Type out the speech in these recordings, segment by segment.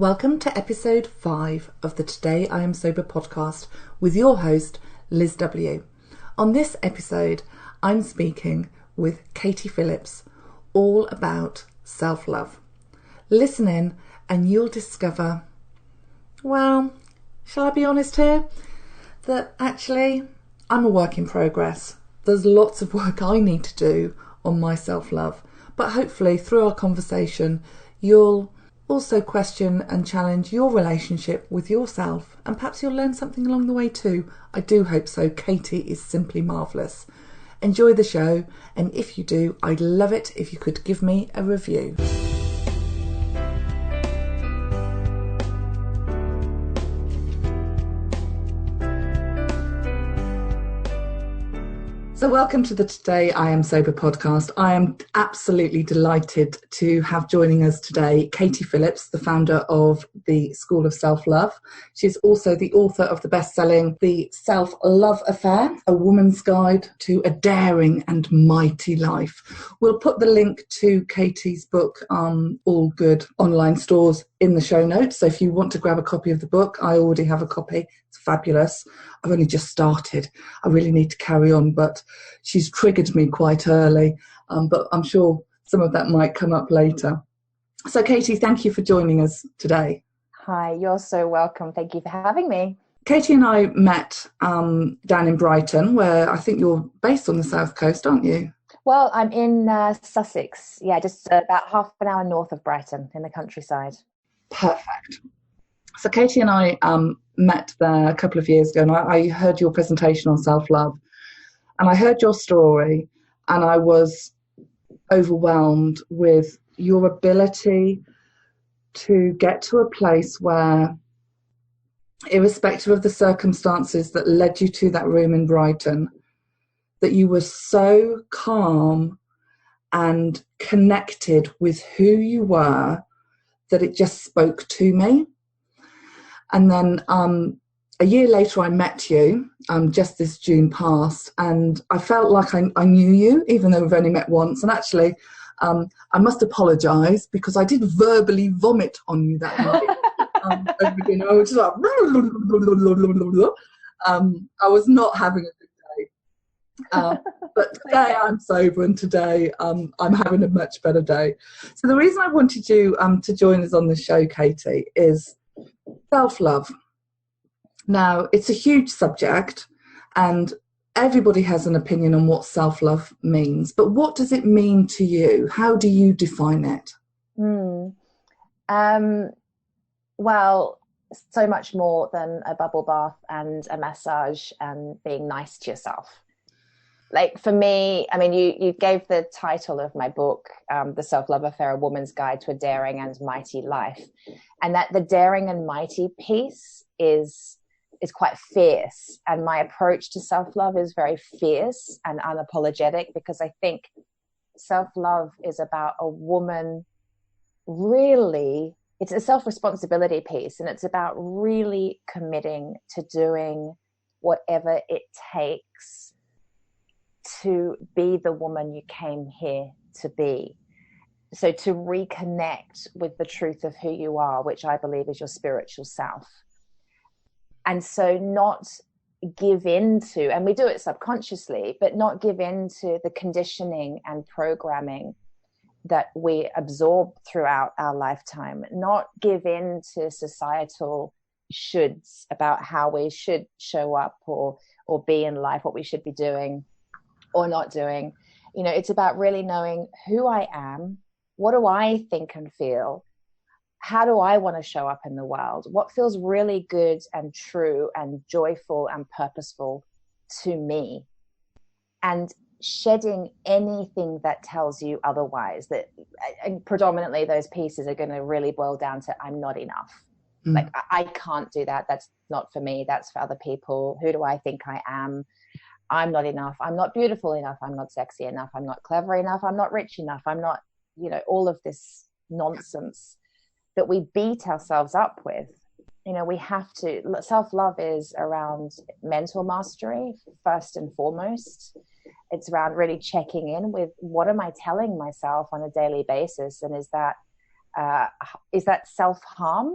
Welcome to episode 5 of the Today I Am Sober podcast with your host, Liz W. On this episode, I'm speaking with Katie Phillips all about self-love. Listen in and you'll discover, well, shall I be honest here? That actually I'm a work in progress. There's lots of work I need to do on my self-love, but hopefully through our conversation, you'll also question and challenge your relationship with yourself, and perhaps you'll learn something along the way too. I do hope so. Katie is simply marvellous. Enjoy the show, and if you do, I'd love it if you could give me a review. So welcome to the Today I Am Sober podcast. I am absolutely delighted to have joining us today Katie Phillips, the founder of the School of Self-Love. She's also the author of the best-selling The Self-Love Affair, A Woman's Guide to a Daring and Mighty Life. We'll put the link to Katie's book on all good online stores in the show notes. So if you want to grab a copy of the book, I already have a copy. It's fabulous. I've only just started. I really need to carry on, but she's triggered me quite early. But I'm sure some of that might come up later. So Katie, thank you for joining us today. Hi, you're so welcome. Thank you for having me. Katie and I met down in Brighton, where I think you're based on the south coast, aren't you? Well, I'm in Sussex. Yeah, just about half an hour north of Brighton in the countryside. Perfect. So Katie and I met there a couple of years ago, and I heard your presentation on self-love, and I heard your story, and I was overwhelmed with your ability to get to a place where, irrespective of the circumstances that led you to that room in Brighton, that you were so calm and connected with who you were that it just spoke to me. And then a year later, I met you just this June past, and I felt like I knew you, even though we've only met once. And actually, I must apologise because I did verbally vomit on you that night. Over dinner. I was just like, I was not having a good day. But today I'm sober, and today I'm having a much better day. So the reason I wanted you to join us on the show, Katie, is self-love. Now, it's a huge subject, and everybody has an opinion on what self-love means. But what does it mean to you? How do you define it? Well, so much more than a bubble bath and a massage and being nice to yourself. Like for me, I mean, you gave the title of my book, The Self-Love Affair, A Woman's Guide to a Daring and Mighty Life. And that the daring and mighty piece is quite fierce. And my approach to self-love is very fierce and unapologetic, because I think self-love is about a woman really, it's a self-responsibility piece, and it's about really committing to doing whatever it takes to be the woman you came here to be. So to reconnect with the truth of who you are, which I believe is your spiritual self. And so not give in to, and we do it subconsciously, but not give in to the conditioning and programming that we absorb throughout our lifetime. Not give in to societal shoulds about how we should show up or be in life, what we should be doing or not doing. You know, it's about really knowing who I am. What do I think and feel? How do I want to show up in the world? What feels really good and true and joyful and purposeful to me? And shedding anything that tells you otherwise. That, and predominantly those pieces are going to really boil down to, I'm not enough. Like, I can't do that. That's not for me. That's for other people. Who do I think I am? I'm not enough. I'm not beautiful enough. I'm not sexy enough. I'm not clever enough. I'm not rich enough. I'm not, all of this nonsense that we beat ourselves up with. We have to, self-love is around mental mastery, first and foremost. It's around really checking in with, what am I telling myself on a daily basis? And is that self-harm?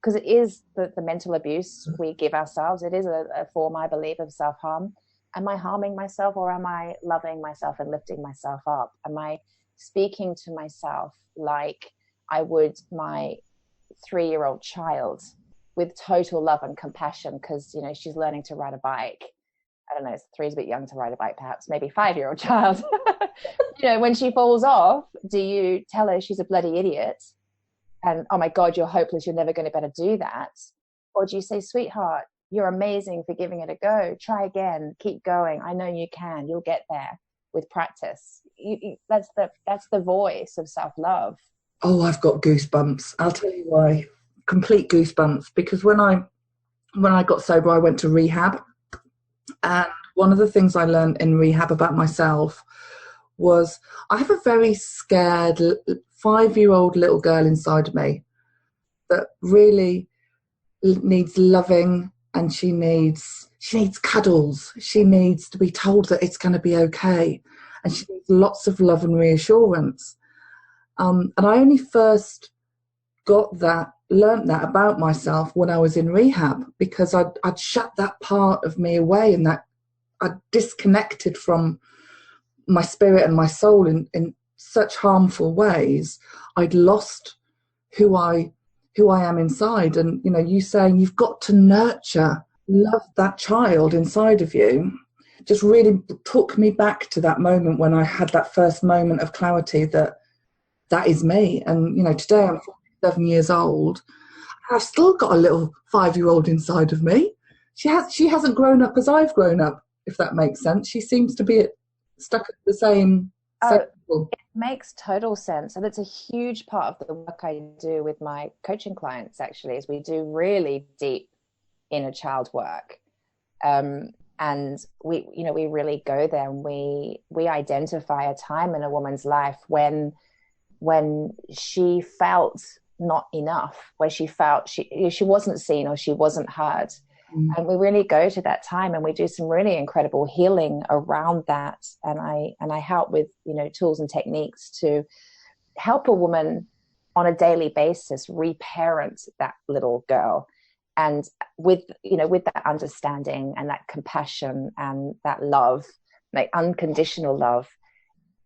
because it is the mental abuse we give ourselves. It is a form, I believe, of self-harm. Am I harming myself, or am I loving myself and lifting myself up? Am I speaking to myself like I would my 3-year-old child, with total love and compassion, because, you know, she's learning to ride a bike. I don't know, 3 is a bit young to ride a bike, perhaps, maybe 5-year-old child. You know, when she falls off, do you tell her she's a bloody idiot and, oh my God, you're hopeless, you're never going to be able to do that? Or do you say, sweetheart, you're amazing for giving it a go. Try again, keep going. I know you can, you'll get there with practice. That's the voice of self-love. Oh, I've got goosebumps. I'll tell you why. Complete goosebumps. Because when I got sober, I went to rehab. And one of the things I learned in rehab about myself was I have a very scared 5-year-old little girl inside of me that really needs loving, and she needs cuddles. She needs to be told that it's going to be okay. And she needs lots of love and reassurance. And I only first learnt that about myself when I was in rehab, because I'd shut that part of me away, and that I'd disconnected from my spirit and my soul in such harmful ways. I'd lost who I am inside. And, you know, you saying you've got to love that child inside of you, just really took me back to that moment when I had that first moment of clarity that is me. And, you know, today I'm 47 years old. I've still got a little 5-year-old inside of me. She hasn't grown up as I've grown up, if that makes sense. She seems to be stuck at the same level. It makes total sense. And it's a huge part of the work I do with my coaching clients, actually, is we do really deep inner child work. And we really go there, and we identify a time in a woman's life when she felt not enough, where she felt she wasn't seen or she wasn't heard. And we really go to that time, and we do some really incredible healing around that. And I help with, you know, tools and techniques to help a woman on a daily basis reparent that little girl. And with that understanding and that compassion and that love, like unconditional love,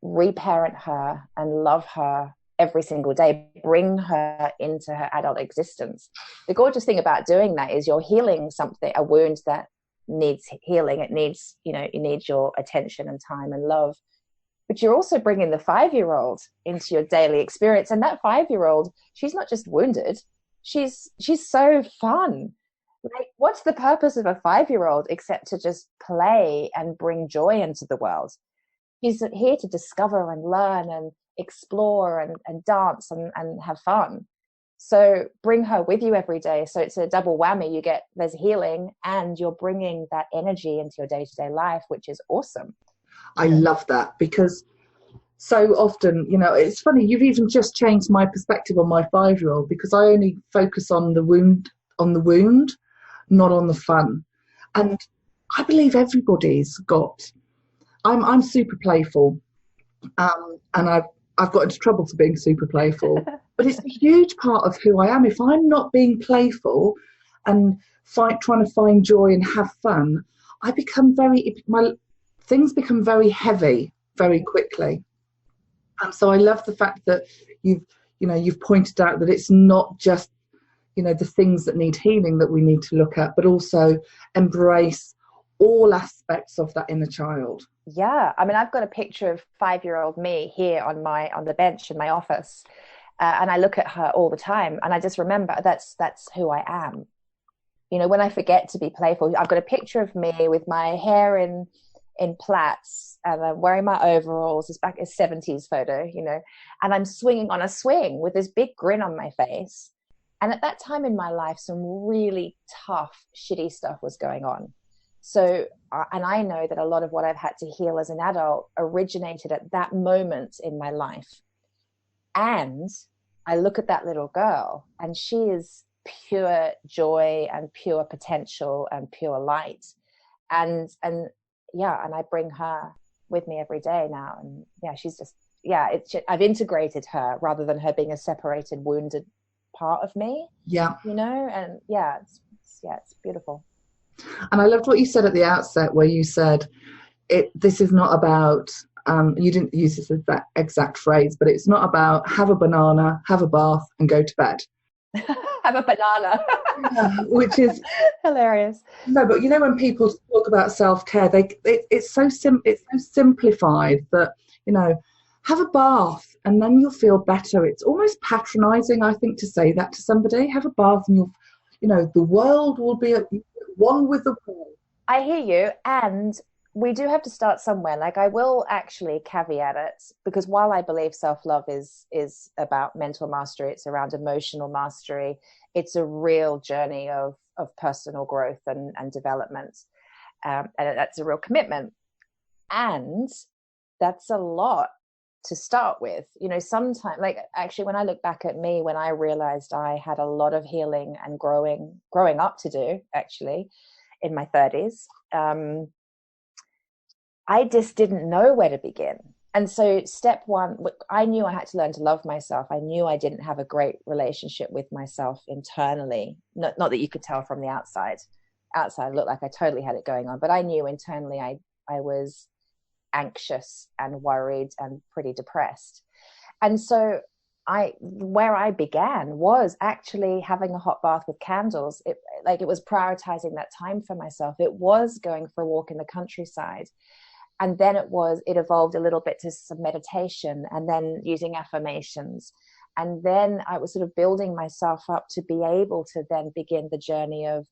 reparent her and love her every single day, bring her into her adult existence. The gorgeous thing about doing that is you're healing a wound that needs healing. It needs your attention and time and love. But you're also bringing the 5-year-old into your daily experience. And that 5-year-old, she's not just wounded, she's so fun. Like, what's the purpose of a 5-year-old except to just play and bring joy into the world? She's here to discover and learn and explore and dance and have fun. So bring her with you every day. So it's a double whammy. There's healing, and you're bringing that energy into your day-to-day life, which is awesome. I love that, because so often, you know, it's funny, you've even just changed my perspective on my 5-year-old, because I only focus on the wound, not on the fun. And I believe everybody's got, I'm super playful, and I've got into trouble for being super playful, but it's a huge part of who I am. If I'm not being playful and trying to find joy and have fun, things become very heavy very quickly. And so I love the fact that you've pointed out that it's not just, you know, the things that need healing that we need to look at, but also embrace all aspects of that inner child. Yeah, I mean, I've got a picture of 5-year-old me here on the bench in my office, and I look at her all the time, and I just remember that's who I am. You know, when I forget to be playful, I've got a picture of me with my hair in plaits, and I'm wearing my overalls. It's back a 70s photo, you know, and I'm swinging on a swing with this big grin on my face. And at that time in my life, some really tough, shitty stuff was going on. So, and I know that a lot of what I've had to heal as an adult originated at that moment in my life. And I look at that little girl, and she is pure joy and pure potential and pure light. And I bring her with me every day now. And she's just, I've integrated her rather than her being a separated, wounded part of me, Yeah. and yeah, it's beautiful. And I loved what you said at the outset, where you said this is not about, you didn't use this exact phrase, but it's not about have a banana, have a bath, and go to bed. Have a banana. Yeah, which is hilarious. No, but when people talk about self-care, it's so simplified that, have a bath and then you'll feel better. It's almost patronizing, I think, to say that to somebody. Have a bath and the world will be at one with the world. I hear you, and we do have to start somewhere. Like, I will actually caveat it, because while I believe self-love is about mental mastery, it's around emotional mastery. It's a real journey of personal growth and development, and that's a real commitment. And that's a lot to start with. Sometimes, like, actually, when I look back at me, when I realized I had a lot of healing and growing up to do, actually, in my 30s, I just didn't know where to begin. And so step one, I knew I had to learn to love myself. I knew I didn't have a great relationship with myself internally. Not that you could tell from the outside. Outside, it looked like I totally had it going on, but I knew internally I was anxious and worried and pretty depressed. And so where I began was actually having a hot bath with candles. It was prioritizing that time for myself. It was going for a walk in the countryside. And then it evolved a little bit to some meditation, and then using affirmations. And then I was sort of building myself up to be able to then begin the journey of,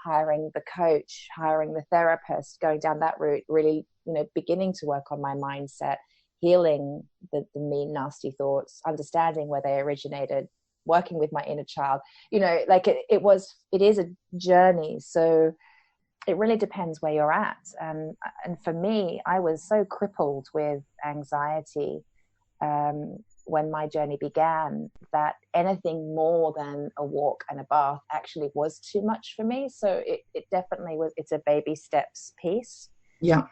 hiring the coach, hiring the therapist, going down that route, really, beginning to work on my mindset, healing the mean, nasty thoughts, understanding where they originated, working with my inner child. It is a journey. So it really depends where you're at. And for me, I was so crippled with anxiety when my journey began, that anything more than a walk and a bath actually was too much for me. So it definitely was. It's a baby steps piece. Yeah.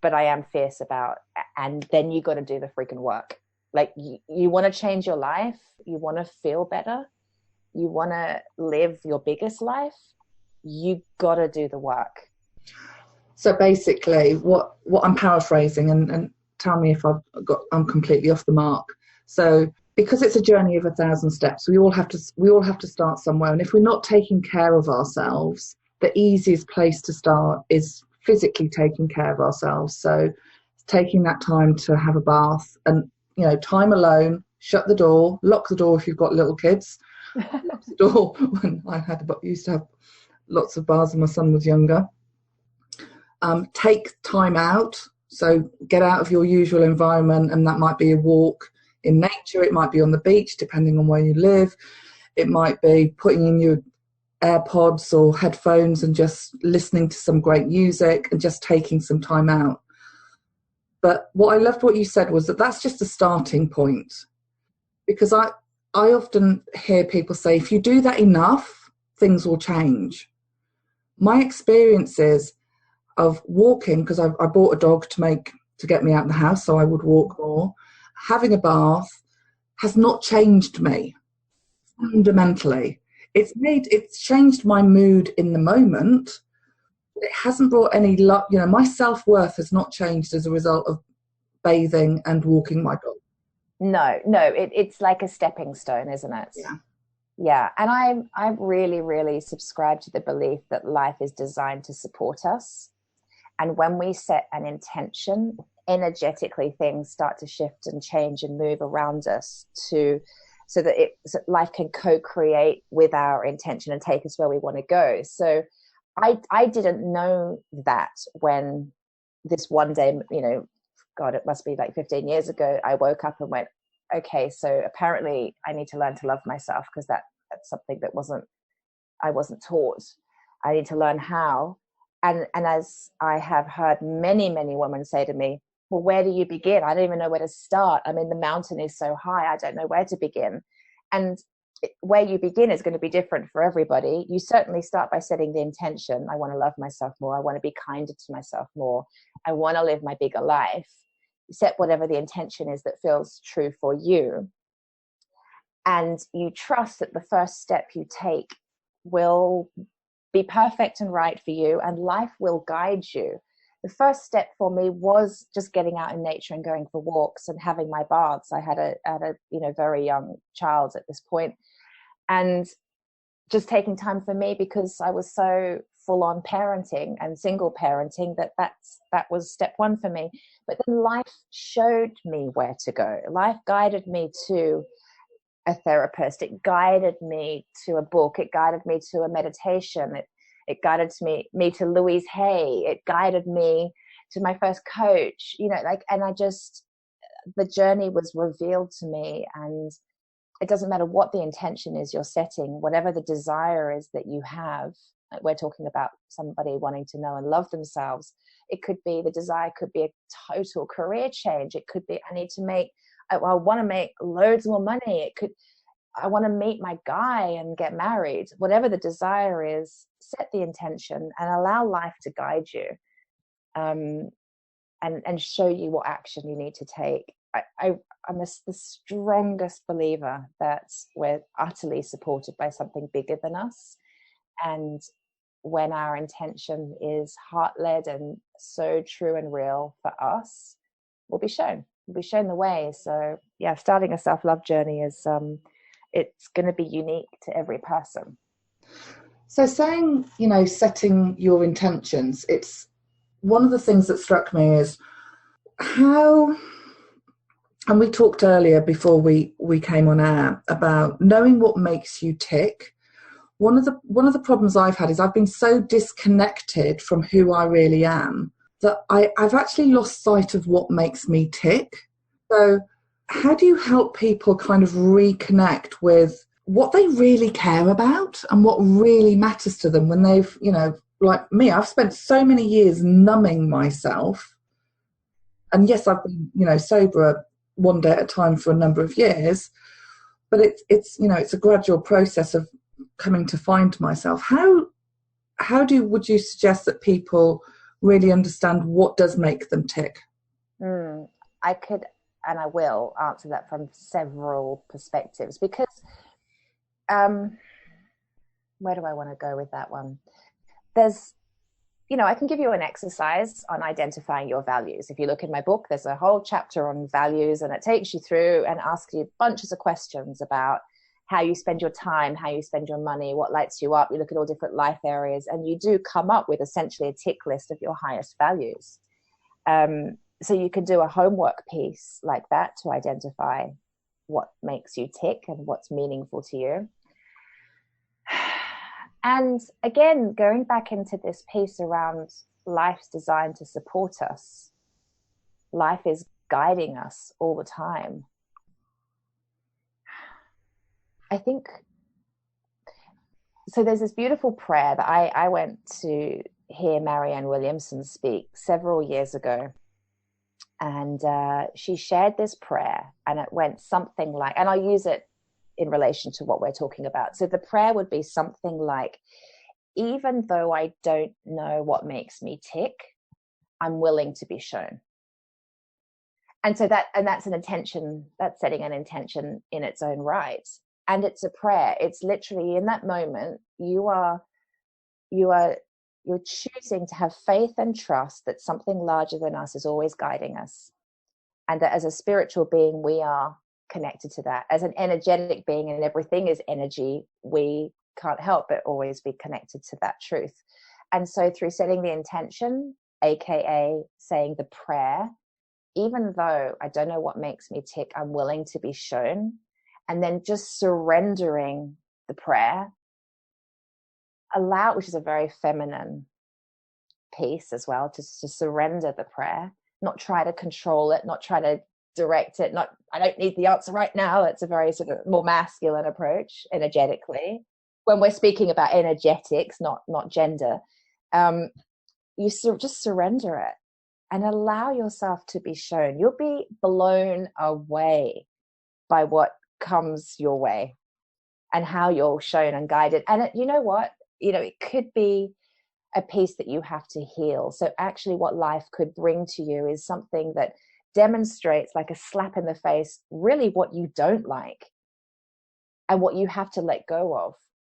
But I am fierce about, and then you got to do the freaking work. Like, you want to change your life, you want to feel better, you want to live your biggest life, you got to do the work. So basically, what I'm paraphrasing, and tell me if I'm completely off the mark. So because it's a journey of 1,000 steps, we all have to start somewhere. And if we're not taking care of ourselves, the easiest place to start is physically taking care of ourselves. So taking that time to have a bath, and time alone, shut the door, lock the door if you've got little kids. Lock the door. When I used to have lots of baths when my son was younger. Take time out. So get out of your usual environment, and that might be a walk in nature. It might be on the beach, depending on where you live. It might be putting in your AirPods or headphones and just listening to some great music and just taking some time out. But what I loved what you said was that that's just a starting point, because I often hear people say, if you do that enough, things will change. My experiences of walking, because I bought a dog to get me out of the house, so I would walk more. Having a bath has not changed me fundamentally. It's changed my mood in the moment. It hasn't brought any luck. My self-worth has not changed as a result of bathing and walking my dog. No, it's like a stepping stone, isn't it? Yeah. And I really, really subscribe to the belief that life is designed to support us. And when we set an intention, energetically things start to shift and change and move around us so that life can co-create with our intention and take us where we want to go. So I didn't know that when this one day, God, it must be like 15 years ago, I woke up and went, okay, so apparently I need to learn to love myself, because that's something that I wasn't taught. I need to learn how. And as I have heard many, many women say to me, well, where do you begin? I don't even know where to start. I mean, the mountain is so high, I don't know where to begin. And where you begin is going to be different for everybody. You certainly start by setting the intention. I want to love myself more. I want to be kinder to myself more. I want to live my bigger life. You set whatever the intention is that feels true for you. and you trust that the first step you take will be perfect and right for you, and life will guide you. The first step for me was just getting out in nature and going for walks and having my baths. I had a very young child at this point, and just taking time for me, because I was so full on parenting and single parenting that was step one for me. But then life showed me where to go. Life guided me to a therapist. It guided me to a book. It guided me to a meditation. It guided me to Louise Hay. It guided me to my first coach, and the journey was revealed to me. And it doesn't matter what the intention is you're setting, whatever the desire is that you have. We're talking about somebody wanting to know and love themselves. It could be, the desire could be a total career change. It could be, I want to make loads more money. I want to meet my guy and get married. Whatever the desire is, set the intention and allow life to guide you, and show you what action you need to take. I'm the strongest believer that we're utterly supported by something bigger than us. And when our intention is heart-led and so true and real for us, we'll be shown the way. So yeah, starting a self-love journey is it's going to be unique to every person. So saying, setting your intentions, it's one of the things that struck me is how, and we talked earlier before we came on air about knowing what makes you tick. One of the problems I've had is I've been so disconnected from who I really am that I've actually lost sight of what makes me tick. So how do you help people kind of reconnect with what they really care about and what really matters to them when they've, like me, I've spent so many years numbing myself. And yes, I've been, sober one day at a time for a number of years, but it's a gradual process of coming to find myself. How would you suggest that people really understand what does make them tick? I could, and I will answer that from several perspectives, because where do I want to go with that one? There's, I can give you an exercise on identifying your values. If you look in my book, there's a whole chapter on values, and it takes you through and asks you bunches of questions about how you spend your time, how you spend your money, what lights you up. You look at all different life areas, and you do come up with essentially a tick list of your highest values. So you can do a homework piece like that to identify what makes you tick and what's meaningful to you. And again, going back into this piece around life's designed to support us. Life is guiding us all the time. I think, so there's this beautiful prayer that I went to hear Marianne Williamson speak several years ago. And she shared this prayer, and it went something like, and I'll use it in relation to what we're talking about. So the prayer would be something like, even though I don't know what makes me tick, I'm willing to be shown. And so that's an intention, that's setting an intention in its own right. And it's a prayer. It's literally in that moment, you're choosing to have faith and trust that something larger than us is always guiding us. And that as a spiritual being, we are connected to that. As an energetic being, and everything is energy, we can't help but always be connected to that truth. And so through setting the intention, aka saying the prayer, even though I don't know what makes me tick, I'm willing to be shown. And then just surrendering the prayer, which is a very feminine piece as well, just to surrender the prayer, not try to control it, not try to direct it, I don't need the answer right now. That's a very sort of more masculine approach energetically. When we're speaking about energetics, not gender, just surrender it and allow yourself to be shown. You'll be blown away by what comes your way and how you're shown and guided. And you know what? It could be a piece that you have to heal. So actually what life could bring to you is something that demonstrates, like a slap in the face, really what you don't like. and what you have to let go of,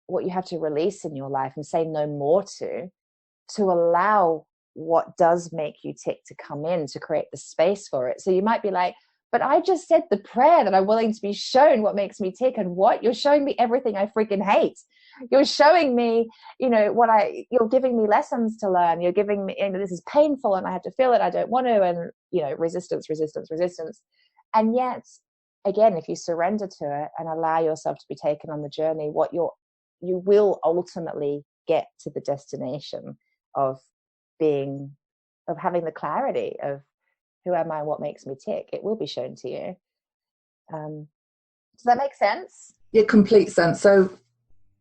what you have to release in your life and say no more to allow what does make you tick to come in, to create the space for it. So you might be like, but I just said the prayer that I'm willing to be shown what makes me tick. And what? You're showing me everything I freaking hate. You're showing me, you're giving me lessons to learn. You're giving me, this is painful and I have to feel it. I don't want to. And, resistance. And yet, again, if you surrender to it and allow yourself to be taken on the journey, you will ultimately get to the destination of having the clarity of who am I, what makes me tick. It will be shown to you. Does that make sense? Yeah, complete sense. So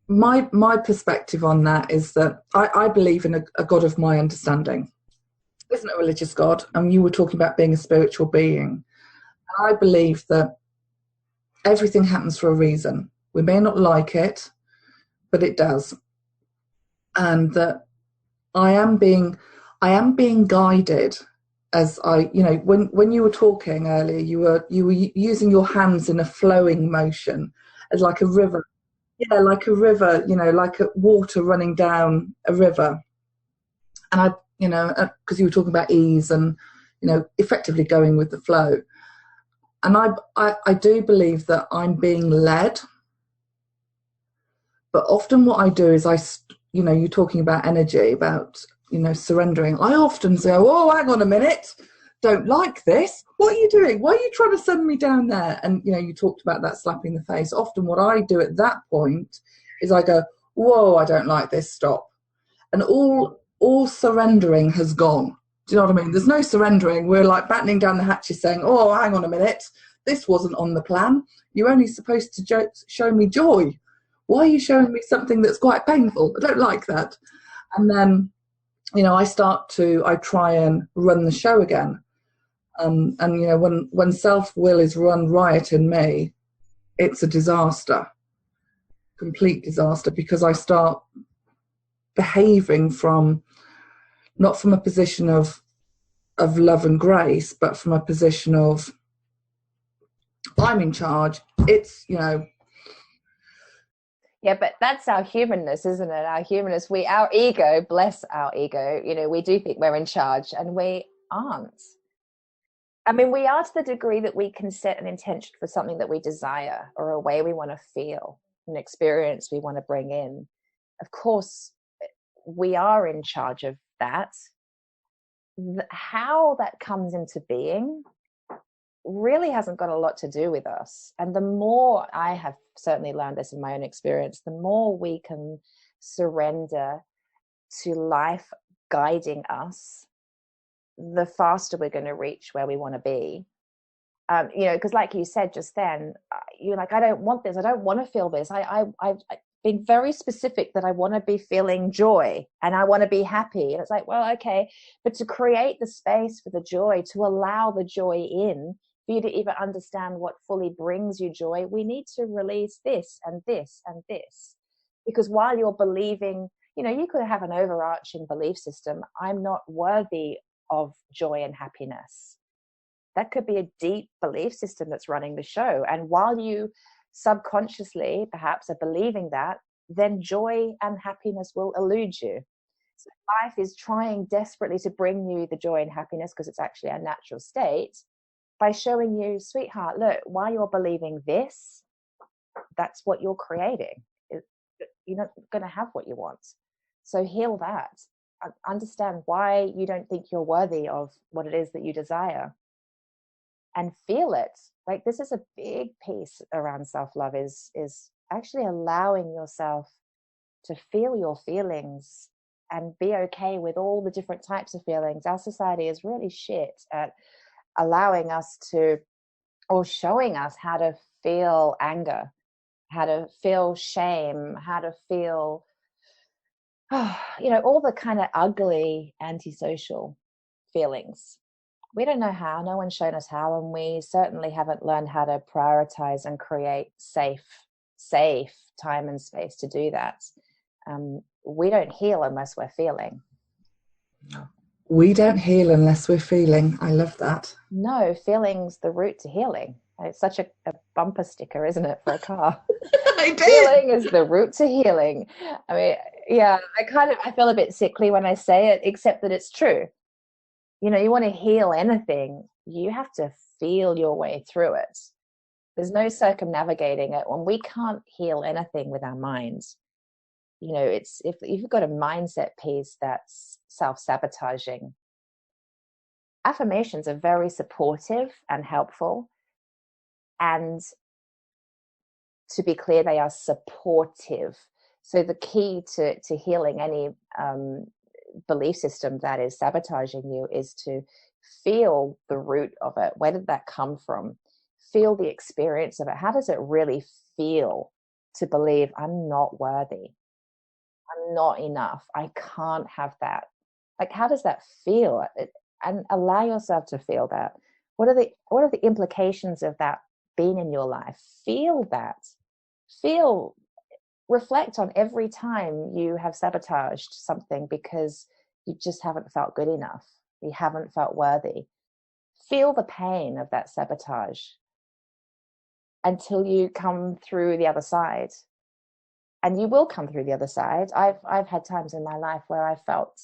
my perspective on that is that I believe in a God of my understanding. Isn't a religious God, and you were talking about being a spiritual being. I believe that everything happens for a reason. We may not like it, but it does. And that I am being guided as when you were talking earlier, you were using your hands in a flowing motion as like a river. Yeah, like a river, like a water running down a river. And because you were talking about ease and, effectively going with the flow. And I do believe that I'm being led. But often what I do is you're talking about energy, about, surrendering. I often say, oh, hang on a minute. Don't like this. What are you doing? Why are you trying to send me down there? And, you talked about that slapping the face. Often what I do at that point is I go, whoa, I don't like this. Stop. And all surrendering has gone. Do you know what I mean? There's no surrendering. We're like battening down the hatches saying, oh, hang on a minute. This wasn't on the plan. You're only supposed to show me joy. Why are you showing me something that's quite painful? I don't like that. And then, I try and run the show again. And, when self-will is run riot in me, it's a disaster, complete disaster, because I start behaving not from a position of love and grace, but from a position of I'm in charge. It's, Yeah, but that's our humanness, isn't it? Our humanness, our ego, bless our ego, we do think we're in charge and we aren't. I mean, we are to the degree that we can set an intention for something that we desire or a way we want to feel, an experience we want to bring in. Of course, we are in charge of that. How that comes into being really hasn't got a lot to do with us. And the more, I have certainly learned this in my own experience, the more we can surrender to life guiding us, the faster we're going to reach where we want to be. Because like you said just then, you're like, I don't want this. I don't want to feel this. I've been very specific that I want to be feeling joy and I want to be happy. And it's like, well, okay. But to create the space for the joy, to allow the joy in, for you to even understand what fully brings you joy, we need to release this and this and this. Because while you're believing, you could have an overarching belief system, I'm not worthy of joy and happiness. That could be a deep belief system that's running the show. And while you subconsciously perhaps are believing that, then joy and happiness will elude you. So life is trying desperately to bring you the joy and happiness, because it's actually our natural state, by showing you, sweetheart, look, while you're believing this, that's what you're creating. You're not going to have what you want. So heal that. Understand why you don't think you're worthy of what it is that you desire, and feel it. Like, this is a big piece around self-love, is actually allowing yourself to feel your feelings and be okay with all the different types of feelings. Our society is really shit at allowing us to, or showing us how to feel anger, how to feel shame, how to feel all the kind of ugly antisocial feelings. We don't know how. No one's shown us how, and we certainly haven't learned how to prioritize and create safe time and space to do that. We don't heal unless we're feeling. We don't heal unless we're feeling. I love that. No, feeling's the route to healing. It's such a bumper sticker, isn't it, for a car? I did. Healing is the route to healing. I mean, yeah, I feel a bit sickly when I say it, except that it's true. You know, you want to heal anything, you have to feel your way through it. There's no circumnavigating it. When we can't heal anything with our minds, you know, it's if you've got a mindset piece that's self-sabotaging, affirmations are very supportive and helpful. And to be clear, they are supportive. So the key to healing any belief system that is sabotaging you is to feel the root of it. Where did that come from? Feel the experience of it. How does it really feel to believe I'm not worthy? I'm not enough. I can't have that. Like, how does that feel? And allow yourself to feel that. What are the implications of that being in your life? Feel that. Feel, reflect on every time you have sabotaged something because you just haven't felt good enough. You haven't felt worthy. Feel the pain of that sabotage until you come through the other side. And you will come through the other side. I've had times in my life where I felt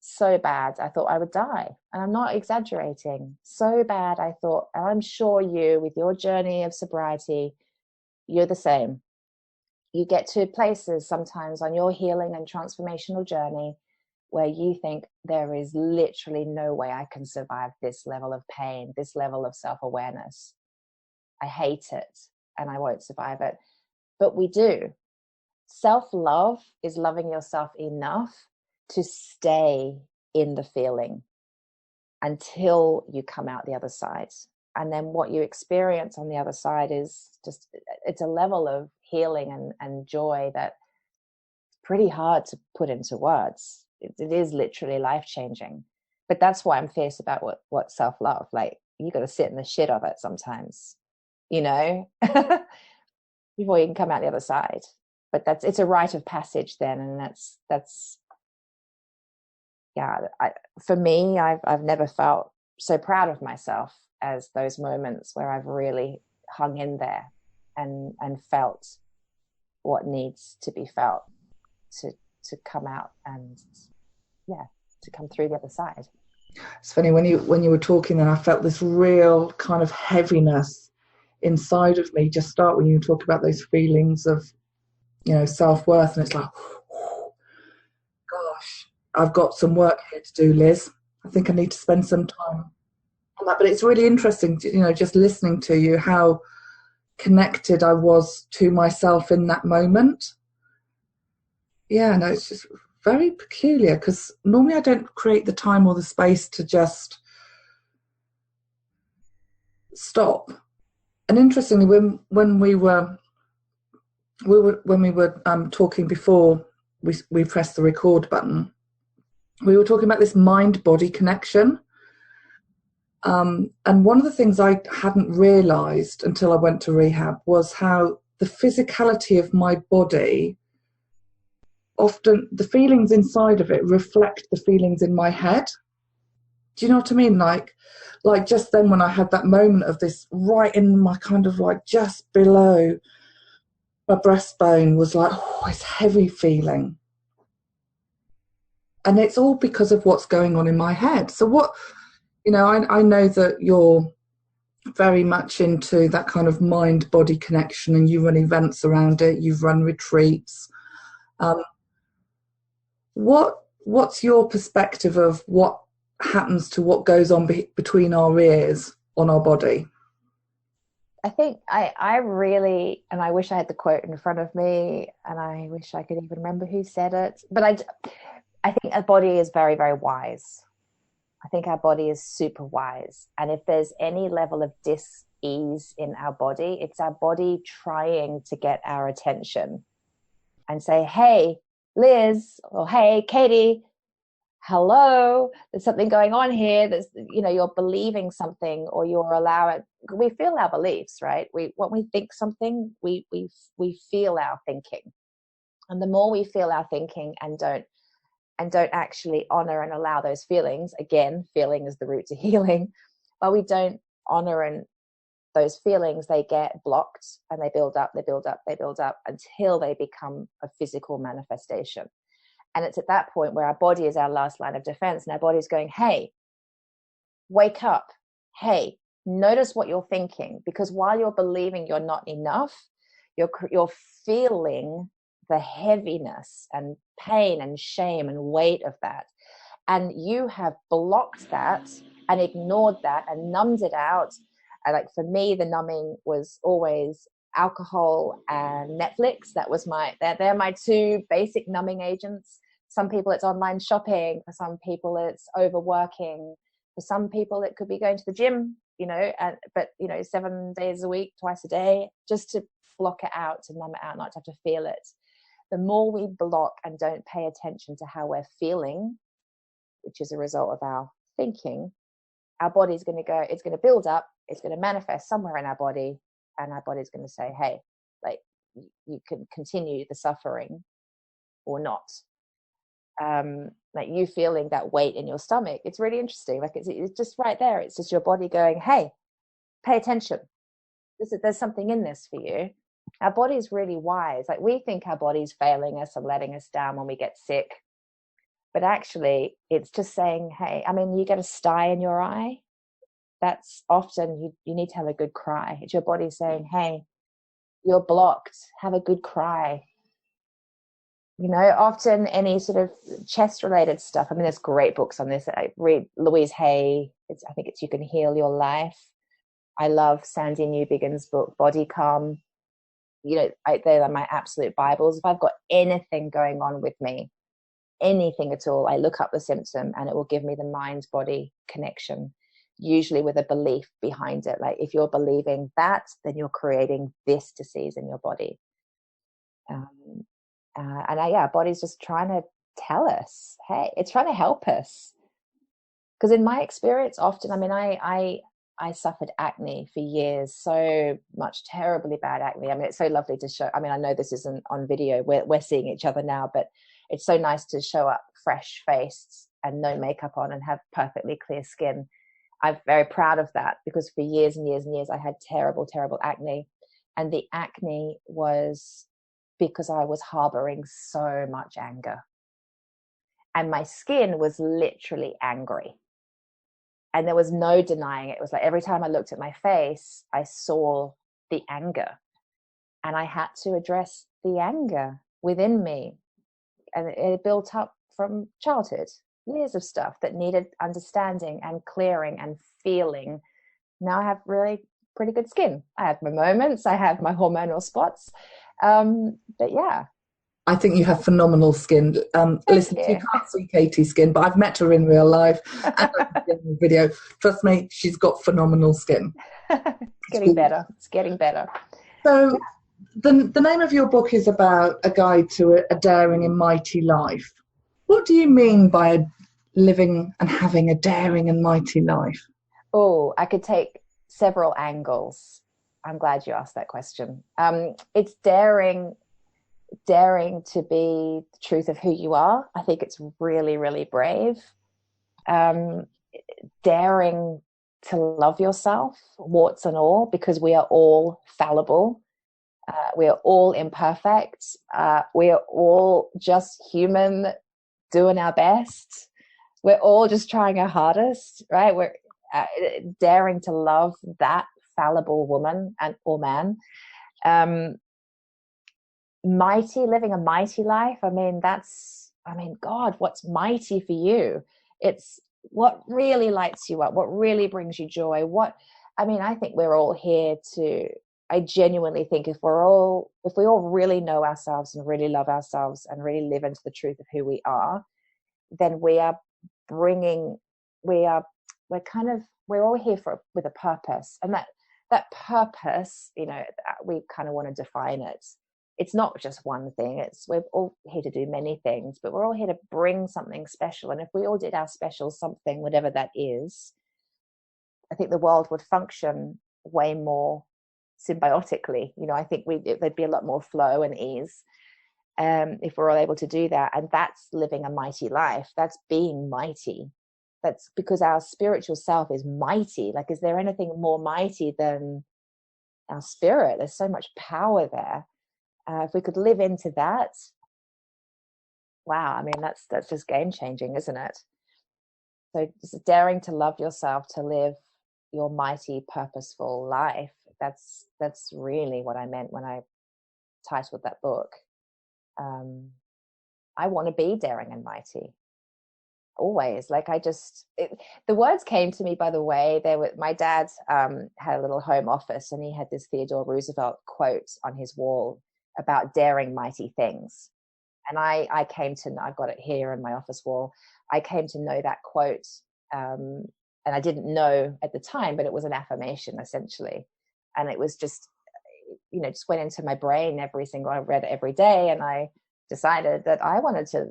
so bad I thought I would die, and I'm not exaggerating. So bad I thought, and I'm sure you, with your journey of sobriety, you're the same. You get to places sometimes on your healing and transformational journey where you think there is literally no way I can survive this level of pain, this level of self-awareness. I hate it and I won't survive it. But we do. Self-love is loving yourself enough to stay in the feeling until you come out the other side. And then what you experience on the other side is just, it's a level of healing and joy that's pretty hard to put into words. It is literally life-changing. But that's why I'm fierce about what self-love, like, you got to sit in the shit of it sometimes, you know, before you can come out the other side. But it's a rite of passage then, and that's yeah. For me, I've never felt so proud of myself as those moments where I've really hung in there and felt what needs to be felt to come out and to come through the other side. It's funny when you were talking, and I felt this real kind of heaviness inside of me. Just start when you talk about those feelings of, you know, self-worth, and it's like, gosh, I've got some work here to do, Liz. I think I need to spend some time on that. But it's really interesting, you know, just listening to you, how connected I was to myself in that moment. Yeah, no, it's just very peculiar, because normally I don't create the time or the space to just stop. And interestingly, when we were talking before we pressed the record button, we were talking about this mind-body connection. And one of the things I hadn't realised until I went to rehab was how the physicality of my body, often the feelings inside of it reflect the feelings in my head. Do you know what I mean? Like just then when I had that moment of this right in my kind of like just below my breastbone was like, oh, it's heavy feeling. And it's all because of what's going on in my head. So what, you know, I know that you're very much into that kind of mind-body connection, and you run events around it, you've run retreats. What's your perspective of what happens to what goes on between our ears on our body? I think I really, and I wish I had the quote in front of me, and I wish I could even remember who said it, but I think our body is very, very wise. I think our body is super wise. And if there's any level of dis-ease in our body, it's our body trying to get our attention and say, hey, Liz, or hey, Katie, hello, there's something going on here. There's, you know, you're believing something, or you're allowing, we feel our beliefs, right? When we think something, we feel our thinking. And the more we feel our thinking and don't actually honor and allow those feelings, again, feeling is the route to healing, but we don't honor those feelings, they get blocked and they build up, they build up, they build up until they become a physical manifestation. And it's at that point where our body is our last line of defense, and our body's going, hey, wake up. Hey, notice what you're thinking, because while you're believing you're not enough, you're feeling the heaviness and pain and shame and weight of that. And you have blocked that and ignored that and numbed it out. And like for me, the numbing was always alcohol and Netflix. That was they're my two basic numbing agents. Some people it's online shopping. For some people it's overworking. For some people it could be going to the gym, but 7 days a week, twice a day, just to block it out, to numb it out, not to have to feel it. The more we block and don't pay attention to how we're feeling, which is a result of our thinking, our body's going to go, it's going to build up, it's going to manifest somewhere in our body, and our body's going to say, hey, like, you can continue the suffering or not. Like you feeling that weight in your stomach, it's really interesting. Like it's just right there. It's just your body going, hey, pay attention. There's something in this for you. Our body's really wise. Like we think our body's failing us and letting us down when we get sick. But actually, it's just saying, hey, I mean, you get a sty in your eye. That's often you need to have a good cry. It's your body saying, hey, you're blocked. Have a good cry. Often any sort of chest-related stuff. I mean, there's great books on this. I read Louise Hay. I think it's You Can Heal Your Life. I love Sandy Newbigin's book, Body Calm. They're my absolute Bibles. If I've got anything going on with me, anything at all, I look up the symptom and it will give me the mind-body connection, usually with a belief behind it. Like if you're believing that, then you're creating this disease in your body. Body's just trying to tell us, hey, it's trying to help us. Because in my experience, often, I mean, I suffered acne for years, so much terribly bad acne. I mean, it's so lovely to show. I mean, I know this isn't on video. We're seeing each other now, but it's so nice to show up fresh-faced and no makeup on and have perfectly clear skin. I'm very proud of that, because for years and years and years, I had terrible, terrible acne. And the acne was because I was harboring so much anger. And my skin was literally angry. And there was no denying it. It was like every time I looked at my face, I saw the anger. And I had to address the anger within me. And it built up from childhood, years of stuff that needed understanding and clearing and feeling. Now I have really pretty good skin. I have my moments, I have my hormonal spots. But yeah. I think you have phenomenal skin. Listen, you can't see Katie's skin, but I've met her in real life and in the video. Trust me, she's got phenomenal skin. It's getting better. It's getting better. So the name of your book is about a guide to a daring and mighty life. What do you mean by living and having a daring and mighty life? Oh, I could take several angles. I'm glad you asked that question. It's daring to be the truth of who you are. I think it's really, really brave. Daring to love yourself, warts and all, because we are all fallible. We are all imperfect. We are all just human doing our best. We're all just trying our hardest, right? We're daring to love that fallible woman or man. Living a mighty life. I mean, God, what's mighty for you? It's what really lights you up, what really brings you joy. I think we're all here I genuinely think if we all really know ourselves and really love ourselves and really live into the truth of who we are, then we're all here with a purpose. And that purpose, we kind of want to define it. It's not just one thing. We're all here to do many things, but we're all here to bring something special. And if we all did our special something, whatever that is, I think the world would function way more symbiotically. I think there'd be a lot more flow and ease if we're all able to do that. And that's living a mighty life. That's being mighty. That's because our spiritual self is mighty. Like, is there anything more mighty than our spirit. There's so much power there. If we could live into that, wow, I mean, that's just game changing, isn't it? So just daring to love yourself, to live your mighty, purposeful life. That's really what I meant when I titled that book. I want to be daring and mighty. Always. Like the words came to me, by the way. My dad had a little home office, and he had this Theodore Roosevelt quote on his wall about daring mighty things. And I came to know, I've got it here on my office wall. I came to know that quote, and I didn't know at the time, but it was an affirmation essentially. And it was just, just went into my brain I read it every day, and I decided that I wanted to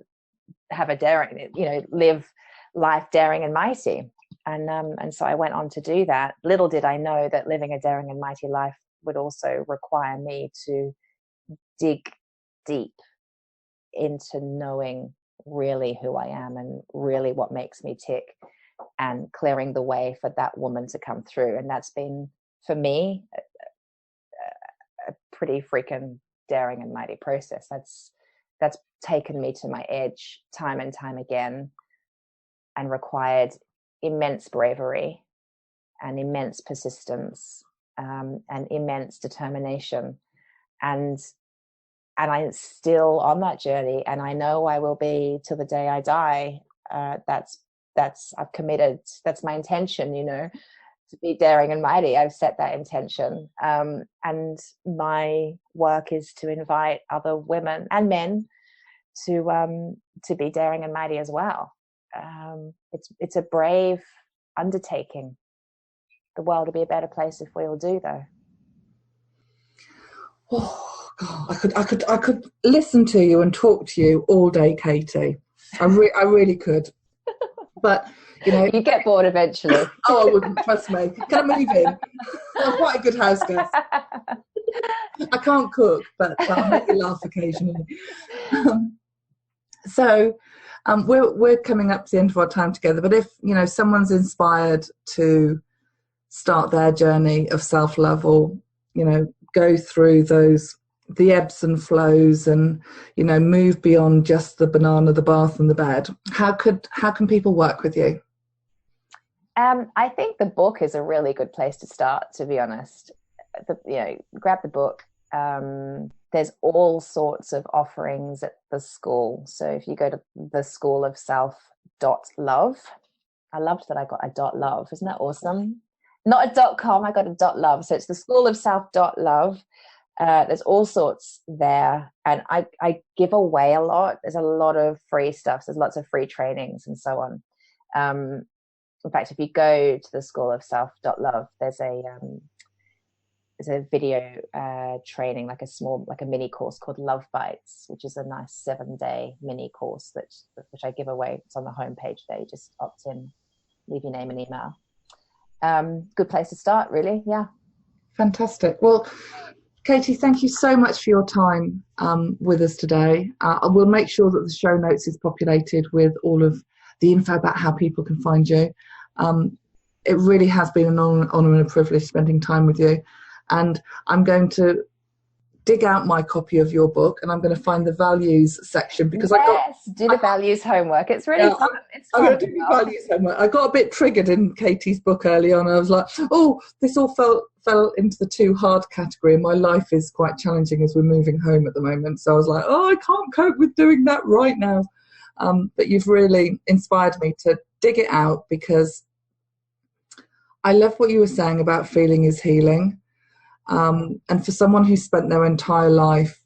have a daring, live life daring and mighty. And so I went on to do that. Little did I know that living a daring and mighty life would also require me to dig deep into knowing really who I am and really what makes me tick, and clearing the way for that woman to come through. And that's been, for me, a pretty freaking daring and mighty process. That's taken me to my edge time and time again, and required immense bravery and immense persistence, and immense determination. And I'm still on that journey, and I know I will be till the day I die. I've committed. That's my intention, to be daring and mighty. I've set that intention. And my work is to invite other women and men to be daring and mighty as well. It's a brave undertaking. The world will be a better place if we all do, though. Oh God, I could listen to you and talk to you all day, Katie. I really could. But you get bored eventually. Oh, I wouldn't, trust me. Can I move in? I'm quite a good house guest. I can't cook, but I'll make you laugh occasionally. So we're coming up to the end of our time together. But if someone's inspired to start their journey of self-love, or go through the ebbs and flows, and move beyond just the banana, the bath, and the bed, how can people work with you? I think the book is a really good place to start, to be honest. Grab the book. There's all sorts of offerings at the school. So if you go to the School of Self.love, I loved that I got a .love. Isn't that awesome? Not a .com, I got a .love. So it's the School of Self.love. There's all sorts there. And I give away a lot. There's a lot of free stuff. There's lots of free trainings and so on. In fact, if you go to the School of Self.love, there's a video training, like a mini course called Love Bites, which is a nice 7-day mini course which I give away. It's on the homepage there. You just opt in, leave your name and email. Good place to start, really. Yeah. Fantastic. Well, Katie, thank you so much for your time with us today. I will make sure that the show notes is populated with all of the info about how people can find you. It really has been an honour and a privilege spending time with you. And I'm going to dig out my copy of your book, and I'm going to find the values section, because do the values homework. It's really fun. I'm going to do the values homework. I got a bit triggered in Katie's book early on. I was like, oh, this all fell into the too hard category, and my life is quite challenging as we're moving home at the moment. So I was like, oh, I can't cope with doing that right now. But you've really inspired me to dig it out, because I love what you were saying about feeling is healing. And for someone who's spent their entire life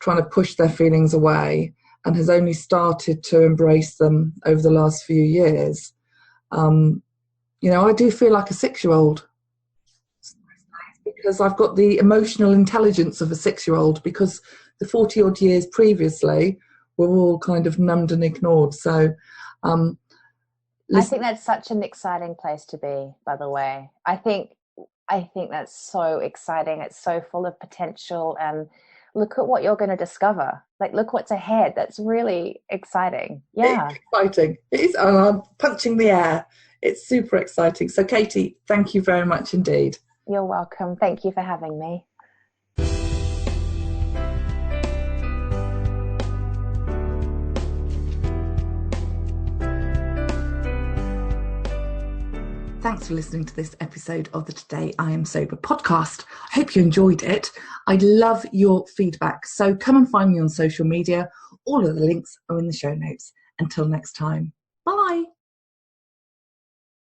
trying to push their feelings away and has only started to embrace them over the last few years, I do feel like a 6-year-old, because I've got the emotional intelligence of a 6-year-old, because the 40-odd years previously were all kind of numbed and ignored. So I think that's such an exciting place to be, by the way. I think that's so exciting. It's so full of potential, and look at what you're going to discover. Like, look what's ahead. That's really exciting. Yeah. It's exciting. It is. I'm punching the air. It's super exciting. So, Katie, thank you very much indeed. You're welcome. Thank you for having me. Thanks for listening to this episode of the Today I Am Sober podcast. I hope you enjoyed it. I'd love your feedback. So come and find me on social media. All of the links are in the show notes. Until next time, bye.